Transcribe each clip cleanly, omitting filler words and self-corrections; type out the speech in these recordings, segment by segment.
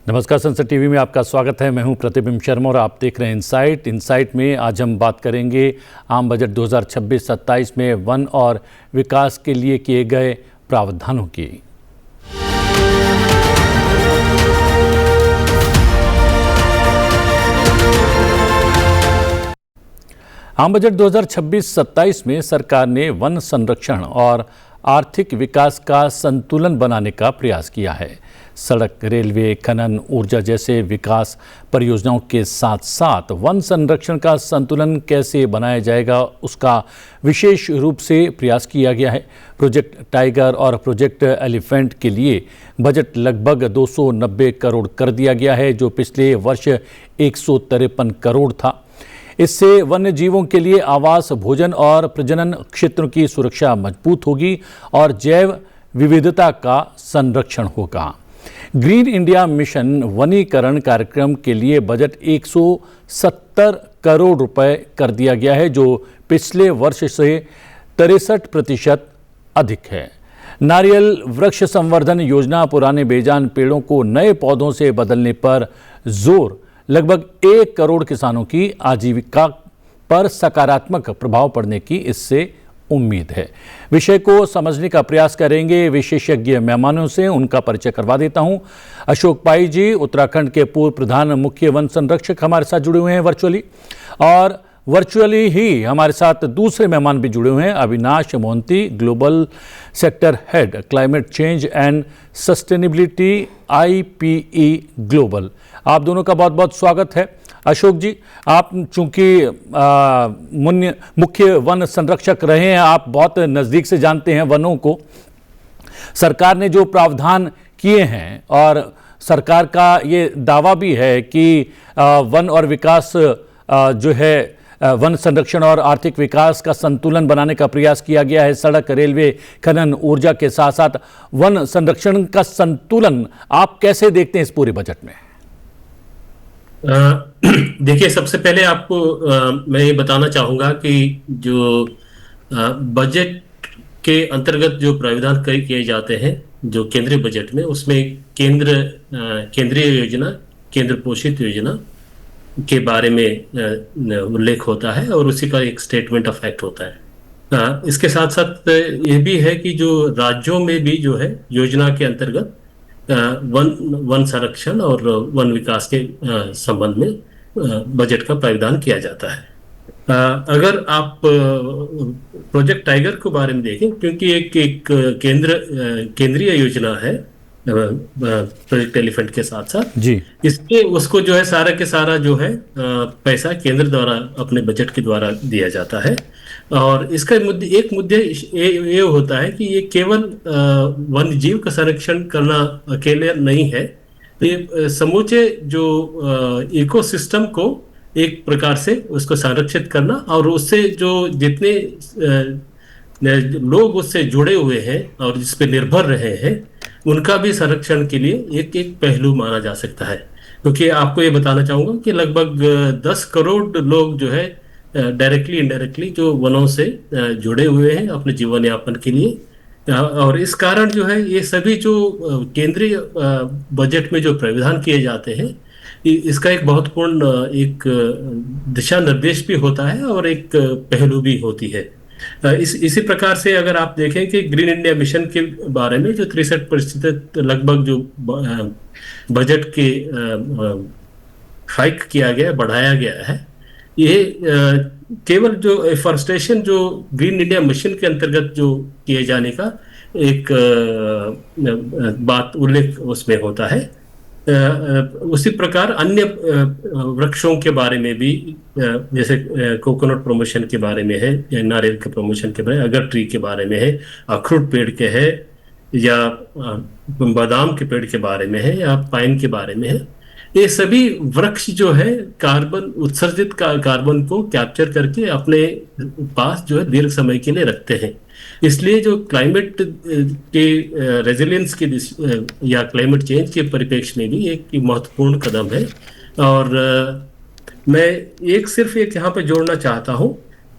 नमस्कार, संसद टीवी में आपका स्वागत है। मैं हूं प्रतिबिंब शर्मा और आप देख रहे हैं इनसाइट में आज हम बात करेंगे आम बजट 2026-27 में वन और विकास के लिए किए गए प्रावधानों की। आम बजट 2026-27 में सरकार ने वन संरक्षण और आर्थिक विकास का संतुलन बनाने का प्रयास किया है। सड़क, रेलवे, खनन, ऊर्जा जैसे विकास परियोजनाओं के साथ साथ वन संरक्षण का संतुलन कैसे बनाया जाएगा, उसका विशेष रूप से प्रयास किया गया है। प्रोजेक्ट टाइगर और प्रोजेक्ट एलिफेंट के लिए बजट लगभग 290 करोड़ कर दिया गया है, जो पिछले वर्ष 153 करोड़ था। इससे वन्य जीवों के लिए आवास, भोजन और प्रजनन क्षेत्रों की सुरक्षा मजबूत होगी और जैव विविधता का संरक्षण होगा। ग्रीन इंडिया मिशन वनीकरण कार्यक्रम के लिए बजट 170 करोड़ रुपए कर दिया गया है, जो पिछले वर्ष से 63% अधिक है। नारियल वृक्ष संवर्धन योजना पुराने बेजान पेड़ों को नए पौधों से बदलने पर जोर, लगभग 1 करोड़ किसानों की आजीविका पर सकारात्मक प्रभाव पड़ने की इससे उम्मीद है। विषय को समझने का प्रयास करेंगे विशेषज्ञ मेहमानों से। उनका परिचय करवा देता हूं। अशोक पाई जी, उत्तराखंड के पूर्व प्रधान मुख्य वन संरक्षक, हमारे साथ जुड़े हुए हैं वर्चुअली, और वर्चुअली ही हमारे साथ दूसरे मेहमान भी जुड़े हुए हैं। Avinash Mohanty, global sector head, climate change and sustainability, IPE global. आप दोनों का बहुत बहुत स्वागत है। अशोक जी, आप चूंकि मुख्य वन संरक्षक रहे हैं, आप बहुत नज़दीक से जानते हैं वनों को। सरकार ने जो प्रावधान किए हैं और सरकार का ये दावा भी है कि वन और विकास जो है, वन संरक्षण और आर्थिक विकास का संतुलन बनाने का प्रयास किया गया है। सड़क, रेलवे, खनन, ऊर्जा के साथ साथ वन संरक्षण का संतुलन आप कैसे देखते हैं इस पूरे बजट में? देखिए, सबसे पहले आपको मैं ये बताना चाहूँगा कि जो बजट के अंतर्गत जो प्रावधान किए जाते हैं जो केंद्रीय बजट में, उसमें केंद्रीय योजना, केंद्र पोषित योजना के बारे में उल्लेख होता है और उसी का एक स्टेटमेंट ऑफ फैक्ट होता है। इसके साथ साथ ये भी है कि जो राज्यों में भी जो है योजना के अंतर्गत वन संरक्षण और वन विकास के संबंध में बजट का प्रावधान किया जाता है। अगर आप प्रोजेक्ट टाइगर के बारे में देखें, क्योंकि एक केंद्रीय योजना है प्रोजेक्ट एलिफेंट के साथ साथ जी, इसके उसको जो है सारा के सारा जो है पैसा केंद्र द्वारा अपने बजट के द्वारा दिया जाता है। और इसका एक मुद्दे ये होता है कि ये केवल वन्य जीव का संरक्षण करना अकेले नहीं है, ये समूचे जो इकोसिस्टम को एक प्रकार से उसको संरक्षित करना और उससे जो जितने लोग उससे जुड़े हुए हैं और जिस पे निर्भर रहे हैं, उनका भी संरक्षण के लिए एक पहलू माना जा सकता है। क्योंकि आपको ये बताना चाहूंगा कि लगभग 10 करोड़ लोग जो है डायरेक्टली इनडायरेक्टली जो वनों से जुड़े हुए हैं अपने जीवन यापन के लिए। और इस कारण जो है ये सभी जो केंद्रीय बजट में जो प्रावधान किए जाते हैं, इसका एक महत्वपूर्ण एक दिशा निर्देश भी होता है और एक पहलू भी होती है। इसी प्रकार से अगर आप देखें कि ग्रीन इंडिया मिशन के बारे में जो 63% लगभग जो बजट के हाइक किया गया, बढ़ाया गया है, ये केवल जो एफॉरेस्टेशन जो ग्रीन इंडिया मिशन के अंतर्गत जो किए जाने का एक बात उल्लेख उसमें होता है। उसी प्रकार अन्य वृक्षों के बारे में भी, जैसे कोकोनट प्रमोशन के बारे में है या नारियल के प्रमोशन के बारे में, अगर ट्री के बारे में है, अखरोट पेड़ के है या बादाम के पेड़ के बारे में है या पाइन के बारे में है, ये सभी वृक्ष जो है कार्बन उत्सर्जित कार्बन को कैप्चर करके अपने पास जो है दीर्घ समय के लिए रखते हैं। इसलिए जो क्लाइमेट के रेजिलियंस के या क्लाइमेट चेंज के परिप्रेक्ष्य में भी एक महत्वपूर्ण कदम है। और मैं सिर्फ एक यहाँ पे जोड़ना चाहता हूँ,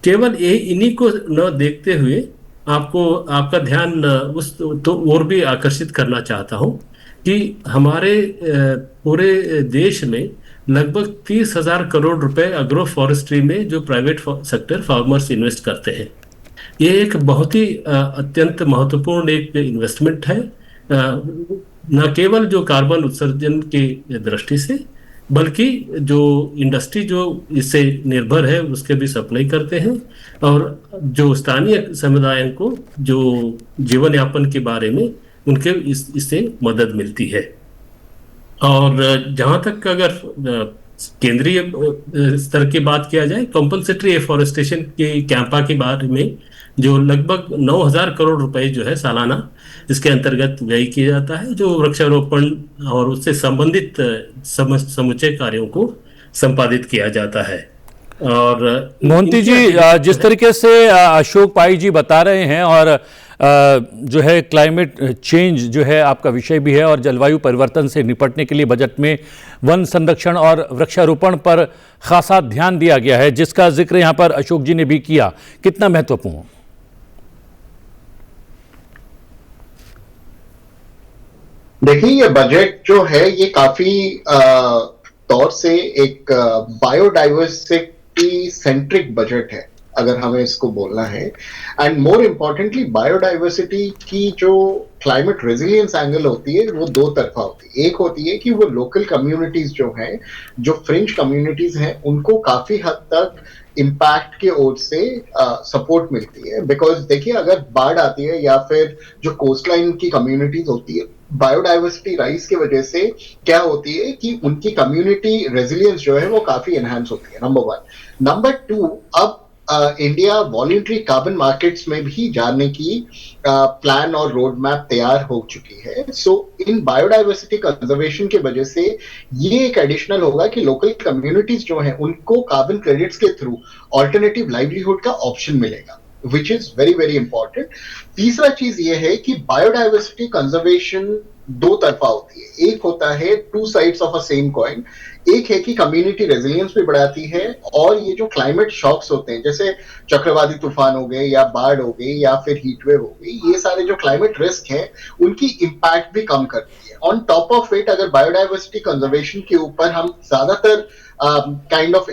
केवल इन्हीं को न देखते हुए आपका ध्यान उस तो और भी आकर्षित करना चाहता हूँ कि हमारे पूरे देश में लगभग 30,000 करोड़ रुपए एग्रो फॉरेस्ट्री में जो प्राइवेट सेक्टर फार्मर्स इन्वेस्ट करते हैं। ये एक बहुत ही अत्यंत महत्वपूर्ण एक इन्वेस्टमेंट है, न केवल जो कार्बन उत्सर्जन की दृष्टि से, बल्कि जो इंडस्ट्री जो इससे निर्भर है उसके भी सप्लाई करते हैं, और जो स्थानीय समुदायों को जो जीवन यापन के बारे में उनके इससे मदद मिलती है। और जहां तक अगर केंद्रीय स्तर की बात किया जाए, कंपल्सरी एफॉरेस्टेशन के कैंपा के बारे में जो लगभग 9,000 करोड़ रुपए जो है सालाना इसके अंतर्गत व्यय किया जाता है, जो वृक्षारोपण और उससे संबंधित समुचे कार्यों को संपादित किया जाता है। और मोहंती जी, जिस तरीके से अशोक पाई जी बता रहे हैं, और जो है क्लाइमेट चेंज जो है आपका विषय भी है, और जलवायु परिवर्तन से निपटने के लिए बजट में वन संरक्षण और वृक्षारोपण पर खासा ध्यान दिया गया है, जिसका जिक्र यहाँ पर अशोक जी ने भी किया, कितना महत्वपूर्ण? देखिए, ये बजट जो है ये काफी तौर से एक बायोडाइवर्सिटी सेंट्रिक बजट है, अगर हमें इसको बोलना है। एंड मोर इम्पोर्टेंटली, बायोडाइवर्सिटी की जो क्लाइमेट रेजिलियंस एंगल होती है वो दो तरफा होती है। एक होती है कि वो लोकल कम्युनिटीज जो हैं, जो फ्रिंज कम्युनिटीज हैं, उनको काफी हद तक इम्पैक्ट की ओर से सपोर्ट मिलती है। बिकॉज देखिए, अगर बाढ़ आती है या फिर जो कोस्टलाइन की कम्युनिटीज होती है, बायोडाइवर्सिटी राइज की वजह से क्या होती है कि उनकी कम्युनिटी रेजिलियंस जो है वो काफी एनहांस होती है, नंबर वन। नंबर टू, अब इंडिया वॉलंटरी कार्बन मार्केट्स में भी जाने की प्लान और रोड मैप तैयार हो चुकी है। सो इन बायोडाइवर्सिटी कंजर्वेशन की वजह से ये एक एडिशनल होगा कि लोकल कम्युनिटीज जो हैं उनको कार्बन क्रेडिट्स के थ्रू ऑल्टरनेटिव लाइवलीहुड का ऑप्शन मिलेगा, which is very very important. तीसरा चीज ये है कि बायोडाइवर्सिटी कंजर्वेशन दो तरफा होती है। एक होता है two sides of a same coin. एक है कि कम्युनिटी रेजिलियंस भी बढ़ाती है, और ये जो क्लाइमेट शॉक्स होते हैं, जैसे चक्रवाती तूफान हो गए या बाढ़ हो गई या फिर हीट वेव हो गई, ये सारे जो क्लाइमेट रिस्क हैं उनकी इंपैक्ट भी कम करती है। ऑन टॉप ऑफ इट, अगर बायोडाइवर्सिटी कंजर्वेशन के ऊपर हम ज्यादातर काइंड ऑफ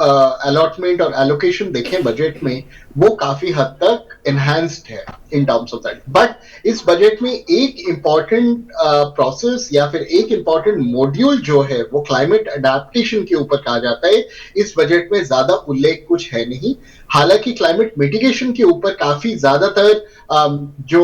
अलॉटमेंट और एलोकेशन देखें बजट में, वो काफी हद तक एनहांस्ड है in terms of that. But इस बजट में एक इंपॉर्टेंट प्रोसेस या फिर एक इंपॉर्टेंट मॉड्यूल जो है वो क्लाइमेट अडेप्टेशन के ऊपर कहा जाता है। इस बजट में ज्यादा उल्लेख कुछ है नहीं। हालांकि क्लाइमेट मिटिगेशन के ऊपर काफी ज्यादातर जो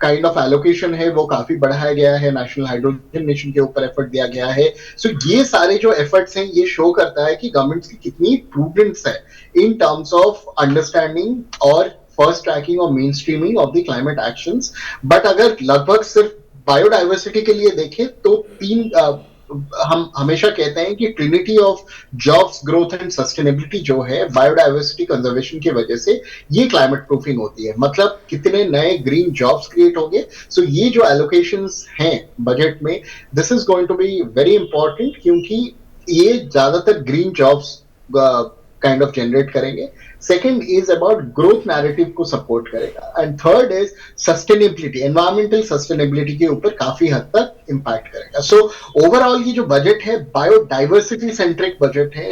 काइंड ऑफ एलोकेशन है वो काफी बढ़ाया गया है, नेशनल हाइड्रोजन मिशन के ऊपर एफर्ट दिया गया है। सो ये सारे जो एफर्ट्स हैं ये शो करता है कि गवर्नमेंट्स की कितनी प्रूडेंस है इन टर्म्स ऑफ अंडरस्टैंडिंग और फर्स्ट ट्रैकिंग और main streaming of the climate actions. But अगर लगभग सिर्फ बायोडाइवर्सिटी के लिए देखें तो हम हमेशा कहते हैं कि Trinity of jobs, growth and sustainability जो है बायोडाइवर्सिटी कंजर्वेशन की वजह से ये क्लाइमेट प्रूफिंग होती है। मतलब कितने नए ग्रीन जॉब्स क्रिएट होंगे। सो ये जो एलोकेशंस हैं बजट में, this is going to be very important, क्योंकि ये ज्यादातर green jobs kind of generate करेंगे। Second is about growth narrative को सपोर्ट करेगा, and third is sustainability, environmental sustainability के ऊपर काफी हद तक इंपैक्ट करेगा। सो ओवरऑल ये जो बजट है बायोडाइवर्सिटी सेंट्रिक बजट है,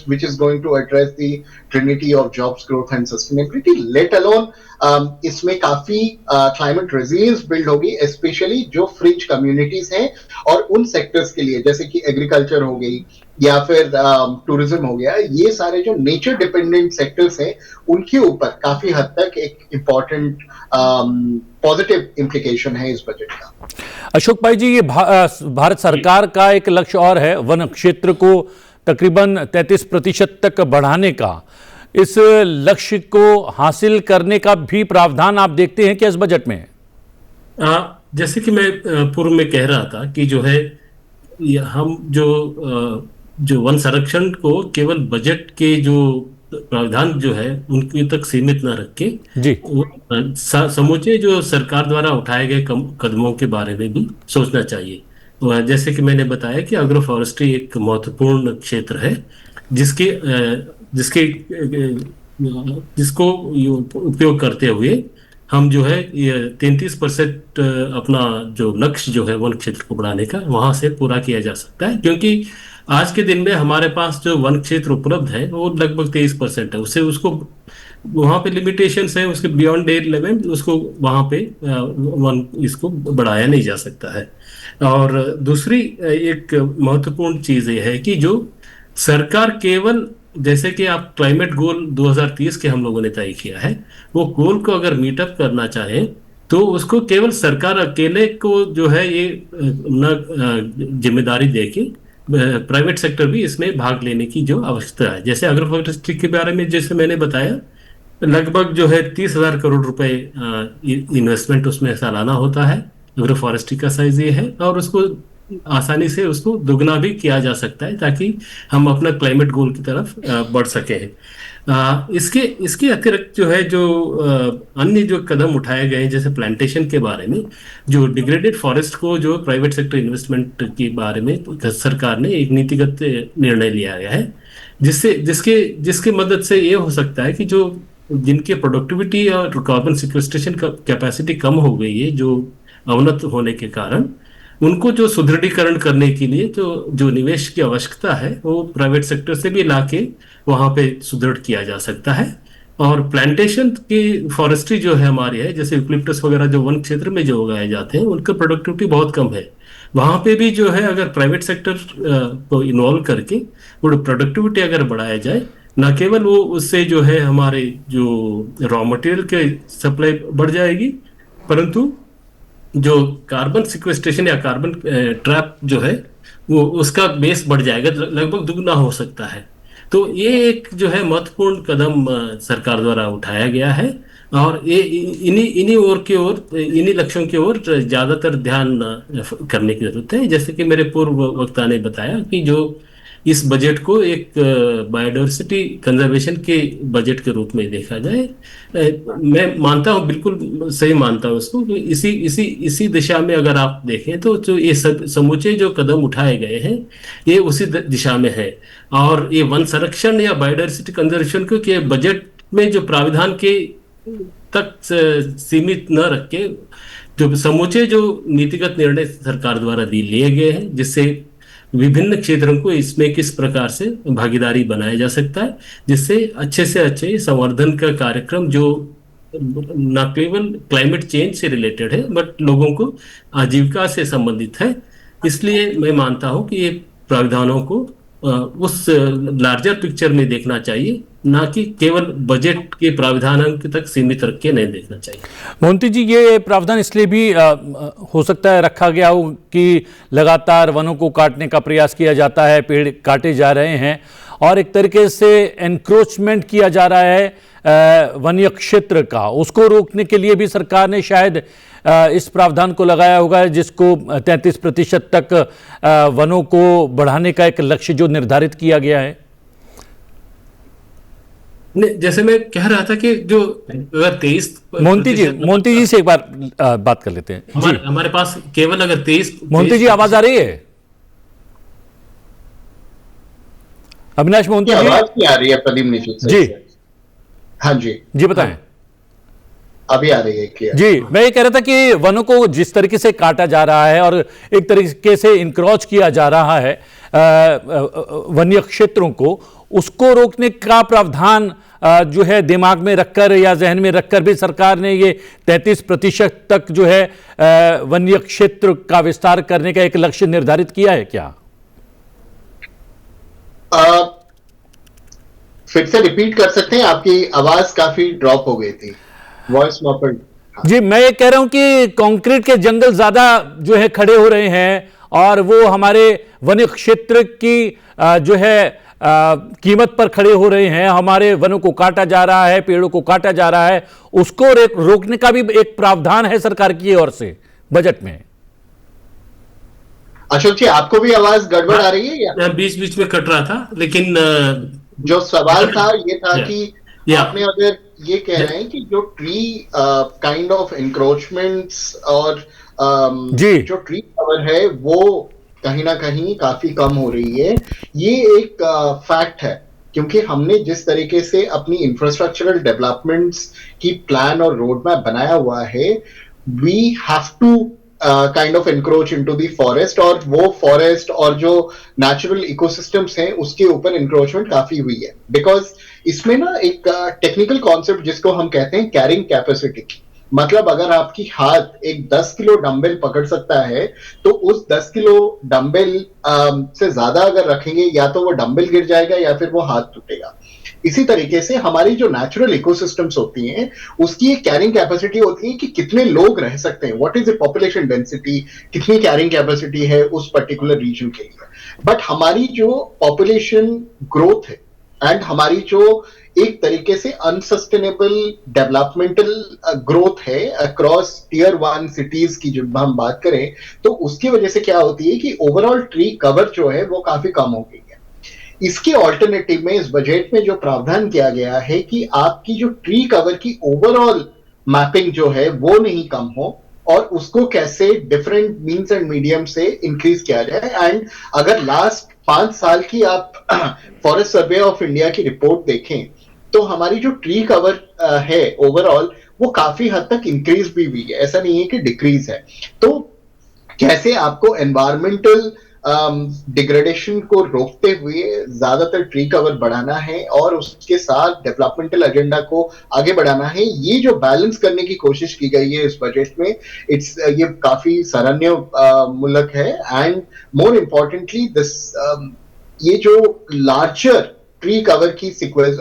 which is going to address the trinity of jobs, growth and sustainability, let alone इसमें काफी क्लाइमेट रेजिलियंस बिल्ड होगी, स्पेशली जो फ्रिंज कम्युनिटीज हैं और उन सेक्टर्स के लिए, जैसे कि एग्रीकल्चर हो गई या फिर टूरिज्म हो गया। ये सारे जो नेचर डिपेंडेंट सेक्टर्स हैं उनके ऊपर काफी हद तक एक इंपॉर्टेंट पॉजिटिव इंप्लीकेशन है इस बजट का। अशोक भाई जी, ये भारत सरकार का एक लक्ष्य और है वन क्षेत्र को तकरीबन 33% तक बढ़ाने का। इस लक्ष्य को हासिल करने का भी प्रावधान आप देखते हैं क्या इस बजट में? जैसे कि मैं पूर्व में कह रहा था कि जो है हम जो वन संरक्षण को केवल बजट के जो प्रावधान जो है उनके तक सीमित न रख के जी, समूचे जो सरकार द्वारा उठाए गए कदमों के बारे में भी सोचना चाहिए। जैसे कि मैंने बताया कि एग्रो फॉरेस्ट्री एक महत्वपूर्ण क्षेत्र है, जिसको उपयोग करते हुए हम जो है ये 33% अपना जो लक्ष्य जो है वन क्षेत्र को बढ़ाने का वहां से पूरा किया जा सकता है, क्योंकि आज के दिन में हमारे पास जो वन क्षेत्र उपलब्ध है वो लगभग 23% है। उससे उसको वहां पे लिमिटेशंस है, उसके बियॉन्ड 11 उसको वहां पे वन इसको बढ़ाया नहीं जा सकता है। और दूसरी एक महत्वपूर्ण चीज ये है कि जो सरकार केवल, जैसे कि आप क्लाइमेट गोल 2030 के हम लोगों ने तय किया है, वो गोल को अगर मीटअप करना चाहे तो उसको केवल सरकार अकेले को जो है ये न जिम्मेदारी देके प्राइवेट सेक्टर भी इसमें भाग लेने की जो आवश्यकता है। जैसे एग्रो फॉरेस्ट्री के बारे में जैसे मैंने बताया, लगभग जो है 30,000 करोड़ रुपए इन्वेस्टमेंट उसमें सालाना होता है। एग्रो फॉरेस्ट्री का साइज ये है, और उसको आसानी से उसको दुगना भी किया जा सकता है ताकि हम अपना क्लाइमेट गोल की तरफ बढ़ सके। इसके इसके अतिरिक्त जो है जो अन्य जो कदम उठाए गए हैं, जैसे प्लांटेशन के बारे में, जो डिग्रेडेड फॉरेस्ट को जो प्राइवेट सेक्टर इन्वेस्टमेंट के बारे में सरकार ने एक नीतिगत निर्णय लिया गया है, जिससे जिसके जिसके मदद से ये हो सकता है कि जो जिनके प्रोडक्टिविटी और कार्बन सिक्वेस्ट्रेशन का कैपेसिटी कम हो गई है जो अवनत होने के कारण, उनको जो सुदृढ़ीकरण करने के लिए जो निवेश की आवश्यकता है वो प्राइवेट सेक्टर से भी लाके वहां पे सुदृढ़ किया जा सकता है। और प्लांटेशन की फॉरेस्ट्री जो है हमारी है, जैसे यूकलिप्टस वगैरह जो वन क्षेत्र में जो उगाए जाते हैं उनका प्रोडक्टिविटी बहुत कम है। वहां पे भी जो है अगर प्राइवेट सेक्टर को इन्वॉल्व करके वो प्रोडक्टिविटी अगर बढ़ाया जाए, न केवल वो उससे जो है हमारे जो रॉ मटेरियल के सप्लाई बढ़ जाएगी, परंतु जो कार्बन सिक्वेस्ट्रेशन या कार्बन ट्रैप जो है वो उसका बेस बढ़ जाएगा, लगभग दुगना हो सकता है। तो ये एक जो है महत्वपूर्ण कदम सरकार द्वारा उठाया गया है, और ये इन्हीं लक्ष्यों की ओर ज्यादातर ध्यान करने की जरूरत है। जैसे कि मेरे पूर्व वक्ता ने बताया कि जो इस बजट को एक बायोडायवर्सिटी कंजर्वेशन के बजट के रूप में देखा जाए, मैं मानता हूं, बिल्कुल सही मानता हूं उसको, कि इसी दिशा में अगर आप देखें तो जो ये समूचे जो कदम उठाए गए हैं ये उसी दिशा में है। और ये वन संरक्षण या बायोडायवर्सिटी कंजर्वेशन को के बजट में जो प्राविधान के तक सीमित न रख के जो समूचे जो नीतिगत निर्णय सरकार द्वारा लिए गए हैं, जिससे विभिन्न क्षेत्रों को इसमें किस प्रकार से भागीदारी बनाया जा सकता है, जिससे अच्छे से अच्छे संवर्धन का कार्यक्रम जो न केवल क्लाइमेट चेंज से रिलेटेड है बट लोगों को आजीविका से संबंधित है। इसलिए मैं मानता हूं कि ये प्रावधानों को उस लार्जर पिक्चर में देखना चाहिए, ना कि केवल बजट के प्रावधानों तक सीमित रख के नहीं देखना चाहिए। मोहंती जी, ये प्रावधान इसलिए भी हो सकता है रखा गया हो कि लगातार वनों को काटने का प्रयास किया जाता है, पेड़ काटे जा रहे हैं और एक तरीके से एनक्रोचमेंट किया जा रहा है वन्य क्षेत्र का, उसको रोकने के लिए भी सरकार ने शायद इस प्रावधान को लगाया होगा, जिसको 33% तक वनों को बढ़ाने का एक लक्ष्य जो निर्धारित किया गया है। जैसे मैं कह रहा था कि जो अगर 23 मोहंती जी से एक बार बात कर लेते हैं। हमारे पास केवल अगर 23 मोहंती जी आवाज आ रही है? अविनाश मोहंती जी आवाज नहीं आ रही है प्रदीप जी? हाँ जी बताएं। अभी आ रही है क्या? जी, मैं ये कह रहा था कि वनों को जिस तरीके से काटा जा रहा है और एक तरीके से इंक्रोच किया जा रहा है वन्य क्षेत्रों को, उसको रोकने का प्रावधान जो है दिमाग में रखकर या जहन में रखकर भी सरकार ने ये 33% तक जो है वन्य क्षेत्र का विस्तार करने का एक लक्ष्य निर्धारित किया है क्या? फिर से रिपीट कर सकते हैं? आपकी आवाज काफी ड्रॉप हो गई थी, वॉइस मॉपल। जी, मैं ये कह रहा हूं कि कंक्रीट के जंगल ज्यादा जो है खड़े हो रहे हैं और वो हमारे वन्य क्षेत्र की जो है कीमत पर खड़े हो रहे हैं, हमारे वनों को काटा जा रहा है, पेड़ों को काटा जा रहा है, उसको रोकने का भी एक प्रावधान है सरकार की ओर से बजट में। अशोक जी, आपको भी आवाज गड़बड़ आ रही है या? बीच बीच में कट रहा था, लेकिन जो सवाल था ये था कि आपने अगर ये कह रहे हैं कि जो ट्री काइंड ऑफ इंक्रोचमेंट्स और जो ट्री कवर है वो कहीं ना कहीं काफी कम हो रही है, ये एक फैक्ट है। क्योंकि हमने जिस तरीके से अपनी इंफ्रास्ट्रक्चरल डेवलपमेंट्स की प्लान और रोड मैप बनाया हुआ है, we have to kind of encroach into the forest, और वो फॉरेस्ट और जो नेचुरल इकोसिस्टम्स हैं उसके ऊपर इंक्रोचमेंट काफी हुई है। बिकॉज इसमें ना एक टेक्निकल कॉन्सेप्ट जिसको हम कहते हैं कैरिंग कैपेसिटी, मतलब अगर आपकी हाथ एक 10 किलो डंबल पकड़ सकता है तो उस 10 किलो डंबल से ज्यादा अगर रखेंगे या तो वो डंबल गिर जाएगा या फिर वो हाथ टूटेगा। इसी तरीके से हमारी जो नेचुरल इकोसिस्टम्स होती हैं उसकी एक कैरिंग कैपेसिटी होती है कि कितने लोग रह सकते हैं, what is the population density, कितनी कैरिंग कैपेसिटी है उस पर्टिकुलर रीजन के लिए। बट हमारी जो पॉपुलेशन ग्रोथ है एंड हमारी जो एक तरीके से अनसस्टेनेबल डेवलपमेंटल ग्रोथ है अक्रॉस टीयर 1 सिटीज की जब हम बात करें, तो उसकी वजह से क्या होती है कि ओवरऑल ट्री कवर जो है वो काफी कम हो गई है। इसके ऑल्टरनेटिव में इस बजट में जो प्रावधान किया गया है कि आपकी जो ट्री कवर की ओवरऑल मैपिंग जो है वो नहीं कम हो, और उसको कैसे डिफरेंट मीन्स एंड मीडियम से इंक्रीज किया जाए। एंड अगर लास्ट 5 साल की आप फॉरेस्ट सर्वे ऑफ इंडिया की रिपोर्ट देखें तो हमारी जो ट्री कवर है ओवरऑल वो काफी हद तक इंक्रीज भी हुई है, ऐसा नहीं है कि डिक्रीज है। तो कैसे आपको एनवायरमेंटल डिग्रेडेशन को रोकते हुए ज्यादातर ट्री कवर बढ़ाना है और उसके साथ डेवलपमेंटल एजेंडा को आगे बढ़ाना है, ये जो बैलेंस करने की कोशिश की गई है इस बजट में, ये काफी सराहनीय मूलक है। एंड मोर इम्पोर्टेंटली दिस ये जो लार्जर ट्री कवर की सीक्वेंस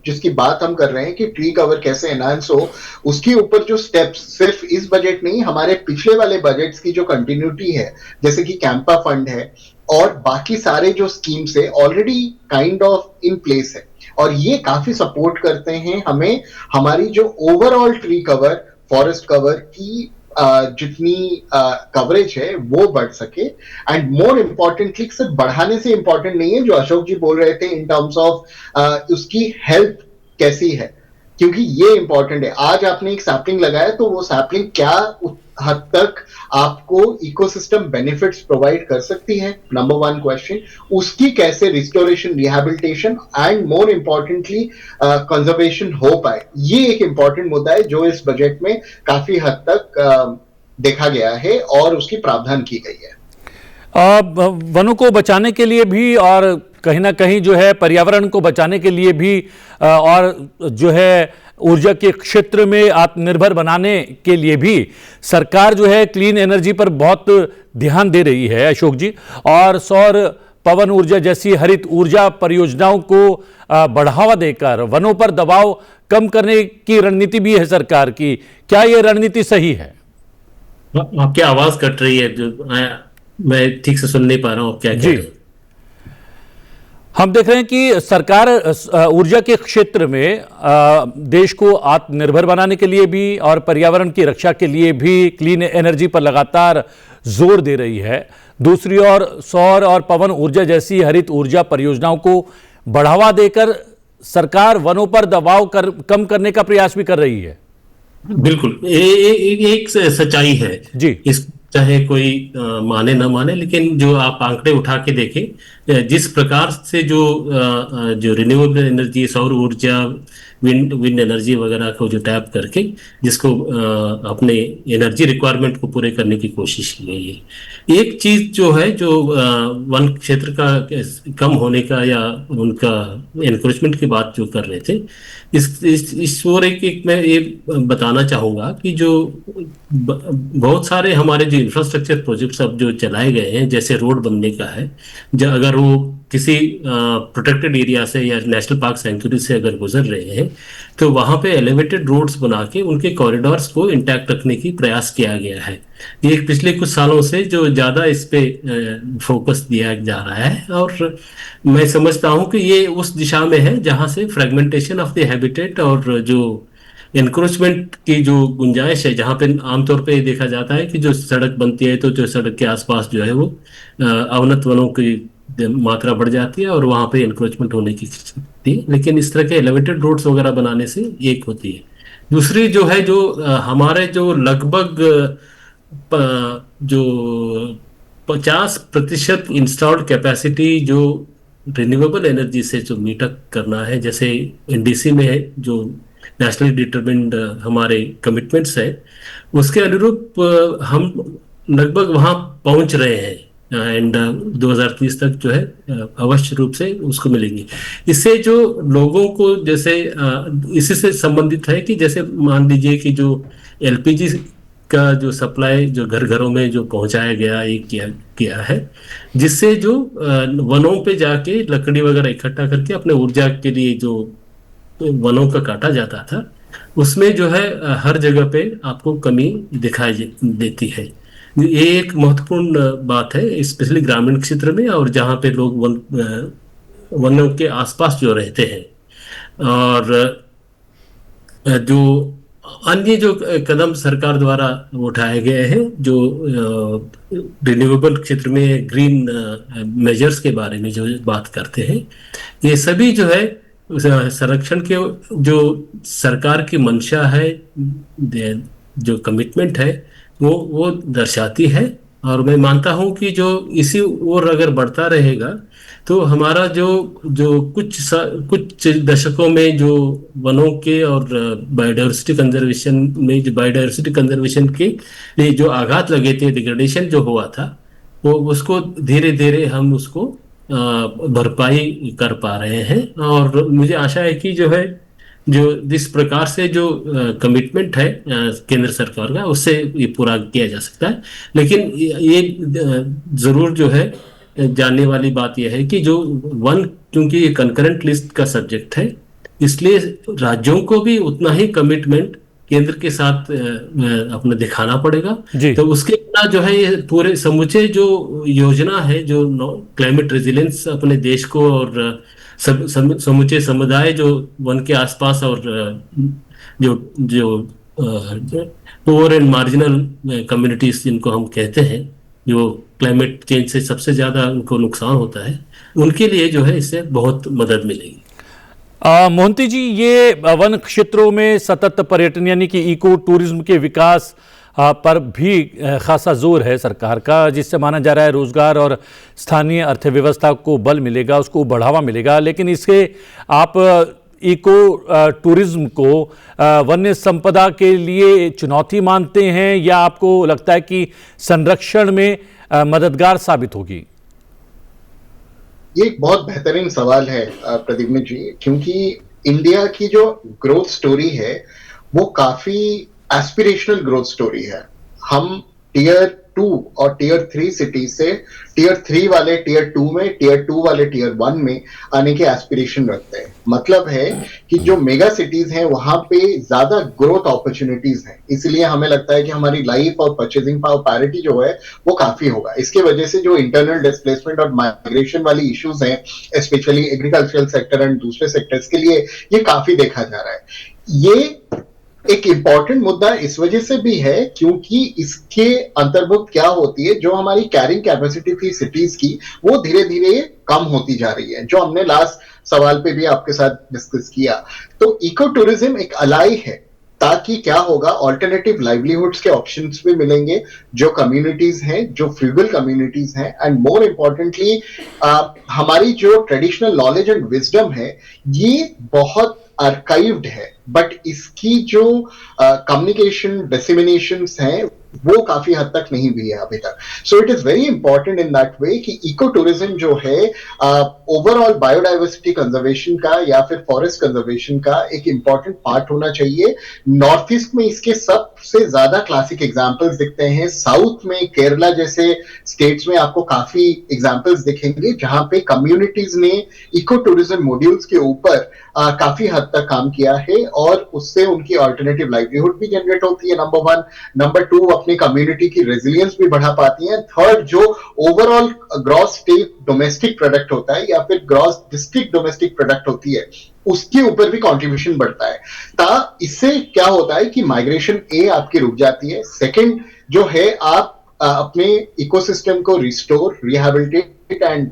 जिसकी बात हम कर रहे हैं कि ट्री कवर कैसे एनहांस हो, उसके ऊपर जो स्टेप्स सिर्फ इस बजट नहीं, हमारे पिछले वाले बजट्स की जो कंटिन्यूटी है, जैसे कि कैंपा फंड है और बाकी सारे जो स्कीम्स है already kind of in place है, और ये काफी सपोर्ट करते हैं हमें हमारी जो overall tree cover forest cover की जितनी कवरेज है वो बढ़ सके। एंड मोर इम्पोर्टेंटली सिर्फ बढ़ाने से इंपॉर्टेंट नहीं है जो अशोक जी बोल रहे थे इन टर्म्स ऑफ उसकी हेल्थ कैसी है, क्योंकि ये इंपॉर्टेंट है। आज आपने एक सैपलिंग लगाया तो वो सैपलिंग क्या हद तक आपको इकोसिस्टम बेनिफिट्स प्रोवाइड कर सकती है, नंबर 1 क्वेश्चन। उसकी कैसे restoration, rehabilitation and more importantly conservation हो पाए, ये एक इंपॉर्टेंट मुद्दा है जो इस बजट में काफी हद तक देखा गया है और उसकी प्रावधान की गई है। वनों को बचाने के लिए भी और कहीं ना कहीं जो है पर्यावरण को बचाने के लिए भी और जो है ऊर्जा के क्षेत्र में आत्मनिर्भर बनाने के लिए भी सरकार जो है क्लीन एनर्जी पर बहुत ध्यान दे रही है अशोक जी, और सौर पवन ऊर्जा जैसी हरित ऊर्जा परियोजनाओं को बढ़ावा देकर वनों पर दबाव कम करने की रणनीति भी है सरकार की। क्या ये रणनीति सही है? आपकी आवाज कट रही है, जो मैं ठीक से सुन नहीं पा रहा हूँ, क्या कह रहे हैं? हम देख रहे हैं कि सरकार ऊर्जा के क्षेत्र में देश को आत्मनिर्भर बनाने के लिए भी और पर्यावरण की रक्षा के लिए भी क्लीन एनर्जी पर लगातार जोर दे रही है। दूसरी ओर सौर और पवन ऊर्जा जैसी हरित ऊर्जा परियोजनाओं को बढ़ावा देकर सरकार वनों पर दबाव कम करने का प्रयास भी कर रही है। बिल्कुल, एक सच्चाई है जी, इस चाहे कोई माने ना माने, लेकिन जो आप आंकड़े उठा के देखें, जिस प्रकार से जो रिन्यूएबल एनर्जी, सौर ऊर्जा, विंड एनर्जी वगैरह को जो टैप करके जिसको अपने एनर्जी रिक्वायरमेंट को पूरे करने की कोशिश की गई है। एक चीज जो है, जो वन क्षेत्र का कम होने का या उनका एनक्रोचमेंट की बात जो कर रहे थे, इस ओर एक मैं ये बताना चाहूंगा कि जो बहुत सारे हमारे जो इंफ्रास्ट्रक्चर प्रोजेक्ट्स अब जो चलाए गए हैं, जैसे रोड बनने का है, अगर वो किसी प्रोटेक्टेड एरिया से या नेशनल पार्क सेंचुरी से अगर गुजर रहे हैं तो वहां पे एलिवेटेड रोड्स बना के उनके कॉरिडोर्स को इंटैक्ट रखने की प्रयास किया गया है। ये पिछले कुछ सालों से जो ज्यादा इस पे फोकस दिया जा रहा है, और मैं समझता हूं कि ये उस दिशा में है जहां से फ्रेगमेंटेशन ऑफ द हैबिटेट और जो एनक्रोचमेंट की जो गुंजाइश है, जहां पे आमतौर पे देखा जाता है कि जो सड़क बनती है तो जो सड़क के आसपास जो है वो अवनत वनों की मात्रा बढ़ जाती है और वहां पे एनक्रोचमेंट होने की स्थिति है। लेकिन इस तरह के एलिवेटेड रोड्स वगैरह बनाने से एक होती है। दूसरी जो है, जो हमारे जो लगभग जो 50% इंस्टॉल्ड कैपेसिटी जो रिन्यूएबल एनर्जी से जो मीटअप करना है, जैसे एनडीसी में है जो नेशनली डिटरमिन्ड हमारे कमिटमेंट्स है, उसके अनुरूप हम लगभग वहाँ पहुँच रहे हैं एंड 2030 तक जो है अवश्य रूप से उसको मिलेंगी। इससे जो लोगों को जैसे इसी से संबंधित है कि जैसे मान लीजिए कि जो एलपीजी का जो सप्लाई जो घर घरों में जो पहुंचाया गया ये किया किया है, जिससे जो वनों पे जाके लकड़ी वगैरह इकट्ठा करके अपने ऊर्जा के लिए जो वनों का काटा जाता था, उसमें जो है हर जगह पे आपको कमी दिखाई देती है। ये एक महत्वपूर्ण बात है, स्पेशली ग्रामीण क्षेत्र में और जहाँ पे लोग वनों के आसपास जो रहते हैं। और जो अन्य जो कदम सरकार द्वारा उठाए गए हैं, जो रिन्यूएबल क्षेत्र में ग्रीन मेजर्स के बारे में जो बात करते हैं, ये सभी जो है संरक्षण के जो सरकार की मंशा है, जो कमिटमेंट है, वो दर्शाती है। और मैं मानता हूं कि जो इसी ओर अगर बढ़ता रहेगा तो हमारा जो जो कुछ दशकों में जो वनों के और बायोडायवर्सिटी कंजर्वेशन के लिए जो आघात लगे थे, डिग्रेडेशन जो हुआ था, वो उसको धीरे धीरे हम उसको भरपाई कर पा रहे हैं। और मुझे आशा है कि जो है जो जिस प्रकार से जो कमिटमेंट है केंद्र सरकार का, उससे ये पूरा किया जा सकता है। लेकिन ये जरूर जो है जानने वाली बात यह है कि जो वन, क्योंकि ये कंकरेंट लिस्ट का सब्जेक्ट है, इसलिए राज्यों को भी उतना ही कमिटमेंट केंद्र के साथ अपना दिखाना पड़ेगा। तो उसके बिना जो है ये पूरे समूचे जो योजना है, जो क्लाइमेट रेजिलियंस अपने देश को और समूचे समुदाय जो वन के आसपास और जो जो पुअर एंड मार्जिनल कम्युनिटीज जिनको हम कहते हैं, जो क्लाइमेट चेंज से सबसे ज्यादा उनको नुकसान होता है, उनके लिए जो है इससे बहुत मदद मिलेगी। मोहंती जी, ये वन क्षेत्रों में सतत पर्यटन यानी कि इको टूरिज्म के विकास पर भी खासा जोर है सरकार का, जिससे माना जा रहा है रोजगार और स्थानीय अर्थव्यवस्था को बल मिलेगा, उसको बढ़ावा मिलेगा। लेकिन इसके आप इको टूरिज्म को वन्य संपदा के लिए चुनौती मानते हैं, या आपको लगता है कि संरक्षण में मददगार साबित होगी? ये एक बहुत बेहतरीन सवाल है प्रदीप जी, क्योंकि इंडिया की जो ग्रोथ स्टोरी है वो काफी एस्पिरेशनल ग्रोथ स्टोरी है। हम टियर 2 और टियर 3 सिटी से टियर 3 वाले टियर 2 में, टियर 2 वाले टियर 1 में आने के एस्पिरेशन रखते हैं। मतलब है कि जो मेगा सिटीज हैं वहां पे ज्यादा ग्रोथ अपॉर्चुनिटीज हैं, इसलिए हमें लगता है कि हमारी लाइफ और परचेजिंग पावर पैरिटी जो है वो काफी होगा। इसके वजह से जो इंटरनल डिस्प्लेसमेंट और माइग्रेशन वाली इश्यूज हैं, स्पेशली एग्रीकल्चरल सेक्टर एंड दूसरे सेक्टर्स के लिए, ये काफी देखा जा रहा है। ये एक इंपॉर्टेंट मुद्दा इस वजह से भी है क्योंकि इसके अंतर्भुक्त क्या होती है, जो हमारी कैरिंग कैपेसिटी थी सिटीज की, वो धीरे धीरे कम होती जा रही है, जो हमने लास्ट सवाल पे भी आपके साथ डिस्कस किया। तो इको टूरिज्म एक अलाई है, ताकि क्या होगा, ऑल्टरनेटिव लाइवलीहुड्स के ऑप्शंस भी मिलेंगे, जो कम्युनिटीज हैं, जो फ्यूगल कम्युनिटीज हैं, एंड मोर इम्पोर्टेंटली हमारी जो ट्रेडिशनल नॉलेज एंड विजडम है, ये बहुत आर्काइव्ड है, बट इसकी जो कम्युनिकेशन डिसेमिनेशंस हैं वो काफी हद तक नहीं हुई है अभी तक। So it is very important in that way कि इको टूरिज्म जो है ओवरऑल बायोडाइवर्सिटी कंजर्वेशन का या फिर फॉरेस्ट कंजर्वेशन का एक इंपॉर्टेंट पार्ट होना चाहिए। नॉर्थ ईस्ट में इसके सबसे ज्यादा क्लासिक एग्जांपल्स दिखते हैं। साउथ में केरला जैसे स्टेट्स में आपको काफी एग्जांपल्स दिखेंगे जहां पे कम्युनिटीज ने इको टूरिज्म मॉड्यूल्स के ऊपर काफी हद तक काम किया है और उससे उनकी ऑल्टरनेटिव लाइवलीहुड भी जनरेट होती है, नंबर 1। नंबर 2, अपनी कम्युनिटी की रेजिलियंस भी बढ़ा पाती हैं। थर्ड, जो overall gross state domestic product होता है या फिर ग्रॉस डिस्ट्रिक्ट डोमेस्टिक प्रोडक्ट होती है, उसके ऊपर भी कंट्रीब्यूशन बढ़ता है। इससे क्या होता है कि माइग्रेशन आपकी रुक जाती है। सेकंड जो है, आप अपने इकोसिस्टम को रिस्टोर, रिहेबिलिटेट एंड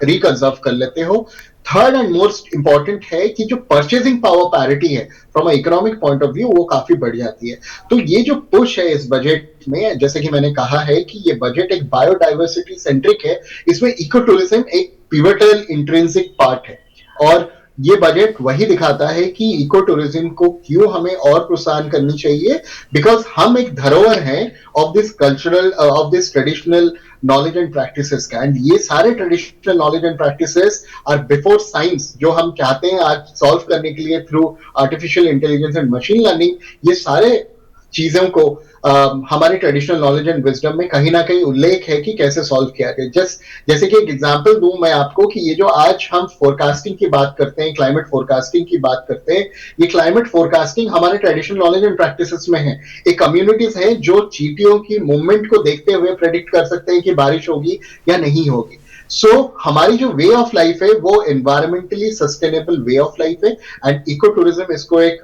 रिकंजर्व कर लेते हो। थर्ड एंड मोस्ट इंपॉर्टेंट है कि जो परचेजिंग पावर पैरिटी है from economic point of view, वो काफी बढ़ जाती है। तो ये जो पुश है इस बजट में, जैसे कि मैंने कहा है कि ये बजट एक बायोडाइवर्सिटी सेंट्रिक है, इसमें इको टूरिज्म एक पिवटल इंट्रिंसिक पार्ट है। और ये बजट वही दिखाता है कि इको टूरिज्म को क्यों हमें और प्रोत्साहन करनी चाहिए, बिकॉज हम एक धरोहर हैं of this cultural of this traditional knowledge and practices का। एंड ये सारे traditional knowledge and practices are before science, जो हम चाहते हैं आज सॉल्व करने के लिए through artificial intelligence and machine learning. ये सारे चीजों को हमारे ट्रेडिशनल नॉलेज एंड विजडम में कहीं ना कहीं उल्लेख है कि कैसे सॉल्व किया गया। जैसे कि एक एग्जांपल दूं मैं आपको कि ये जो आज हम फोरकास्टिंग की बात करते हैं, क्लाइमेट फोरकास्टिंग की बात करते हैं, ये क्लाइमेट फोरकास्टिंग हमारे ट्रेडिशनल नॉलेज एंड प्रैक्टिसेस में है। एक कम्युनिटीज है जो चींटियों की मूवमेंट को देखते हुए प्रेडिक्ट कर सकते हैं कि बारिश होगी या नहीं होगी। सो हमारी जो वे ऑफ लाइफ है वो environmentally sustainable way of life है, एंड इको टूरिज्म इसको एक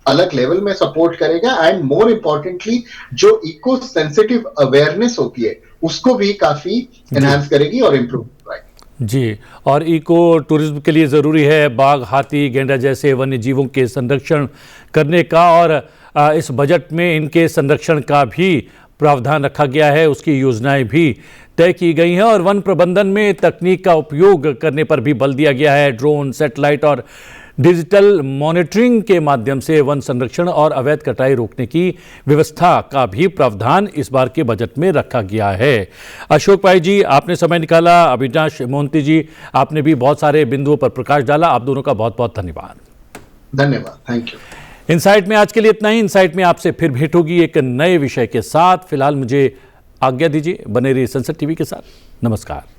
अलग लेवल में सपोर्ट करेगा। एंड मोर इंपॉर्टेंटली जो इको सेंसिटिव अवेयरनेस होती है उसको भी काफी एनहांस करेगी और इम्प्रूव कराएगी। जी, और इको टूरिज्म के लिए ज़रूरी है बाघ, हाथी, गैंडा जैसे वन्य जीवों के संरक्षण करने का, और इस बजट में इनके संरक्षण का भी प्रावधान रखा गया है, उसकी योजनाएं भी तय की गई हैं। और वन प्रबंधन में तकनीक का उपयोग करने पर भी बल दिया गया है। ड्रोन, सैटेलाइट और डिजिटल मॉनिटरिंग के माध्यम से वन संरक्षण और अवैध कटाई रोकने की व्यवस्था का भी प्रावधान इस बार के बजट में रखा गया है। अशोक पाई जी, आपने समय निकाला, अविनाश मोहंती जी, आपने भी बहुत सारे बिंदुओं पर प्रकाश डाला। आप दोनों का बहुत बहुत धन्यवाद। धन्यवाद, थैंक यू। इनसाइट में आज के लिए इतना ही। इनसाइट में आपसे फिर भेंट होगी एक नए विषय के साथ। फिलहाल मुझे आज्ञा दीजिए, बने रहिए संसद टीवी के साथ। नमस्कार।